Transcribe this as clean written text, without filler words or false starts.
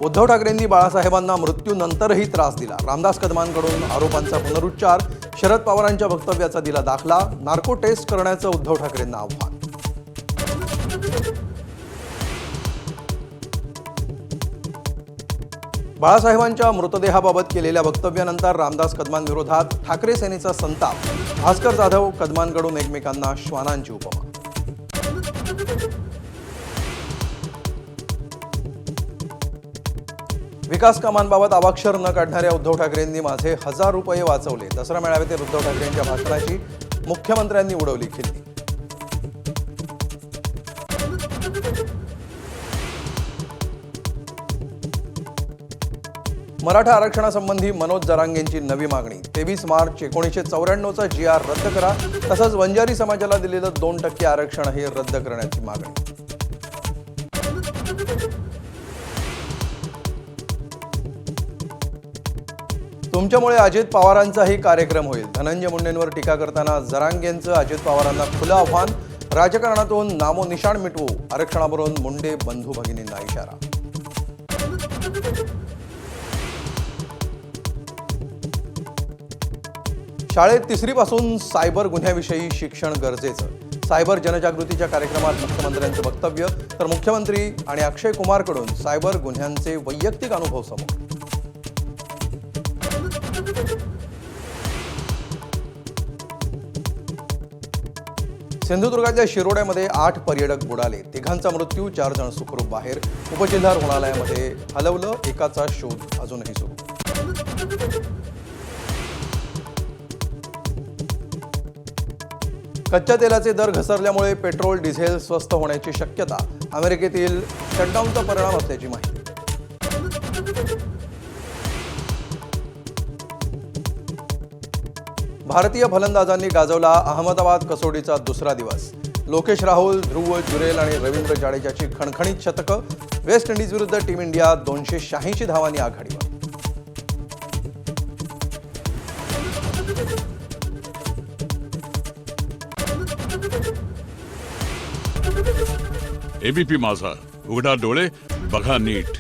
उद्धव ठाकरेंनी बाळासाहेबांना मृत्यूनंतरही त्रास दिला. रामदास कदमांकडून आरोपांचा पुनरुच्चार. शरद पवारांच्या वक्तव्याचा दिला दाखला. नार्को टेस्ट करण्याचं उद्धव ठाकरेंना आव्हान. बाळासाहेबांच्या मृतदेहाबाबत केलेल्या वक्तव्यानंतर रामदास कदमांविरोधात ठाकरे सेनेचा संताप. भास्कर जाधव कदमांकडून एकमेकांना श्वानांची उपमा. विकास कामांबाबत अवाक्षर न काढणाऱ्या उद्धव ठाकरेंनी माझे 1000 रुपये वाचवले. दसरा मेळाव्यातील उद्धव ठाकरेंच्या भाषणाची मुख्यमंत्र्यांनी उडवली खिल्ली. मराठा आरक्षणासंबंधी मनोज जरांगेंची नवी मागणी. 23 मार्च 1994चा GR रद्द करा. तसंच वंजारी समाजाला दिलेलं 2% आरक्षणही रद्द करण्याची मागणी. तुमच्यामुळे अजित पवारांचाही कार्यक्रम होईल. धनंजय मुंडेंवर टीका करताना जरांगेंचं अजित पवारांना खुलं आव्हान. राजकारणातून नामोनिशाण मिटवू. आरक्षणावरून मुंडे बंधू भगिनींना इशारा. शाळेत 3री पासून सायबर गुन्ह्याविषयी शिक्षण गरजेचं. सायबर जनजागृतीच्या कार्यक्रमात मुख्यमंत्र्यांचं वक्तव्य. तर मुख्यमंत्री आणि अक्षय कुमारकडून सायबर गुन्ह्यांचे वैयक्तिक अनुभव समोर. सिंधुदुर्गाच्या शिरोड्यामध्ये 8 पर्यटक बुडाले. 3घांचा मृत्यू. 4 जण सुखरूप बाहेर. उपजिल्हा रुग्णालयामध्ये हलवलं. एकाचा शोध अजूनही सुरू. कच्च्या तेलाचे दर घसरल्यामुळे पेट्रोल डिझेल स्वस्त होण्याची शक्यता. अमेरिकेतील शटडाऊनचा परिणाम असल्याची माहिती. भारतीय फलंदाजांनी गाजवला अहमदाबाद कसोटीचा दुसरा दिवस. लोकेश राहुल, ध्रुव जुरेल आणि रवींद्र जाडेजाची खणखणीत शतकं. वेस्ट इंडिज विरुद्ध टीम इंडिया 286 धावांनी आघाडीवर. एबीपी माझा, उघडा डोळे बघा नीट.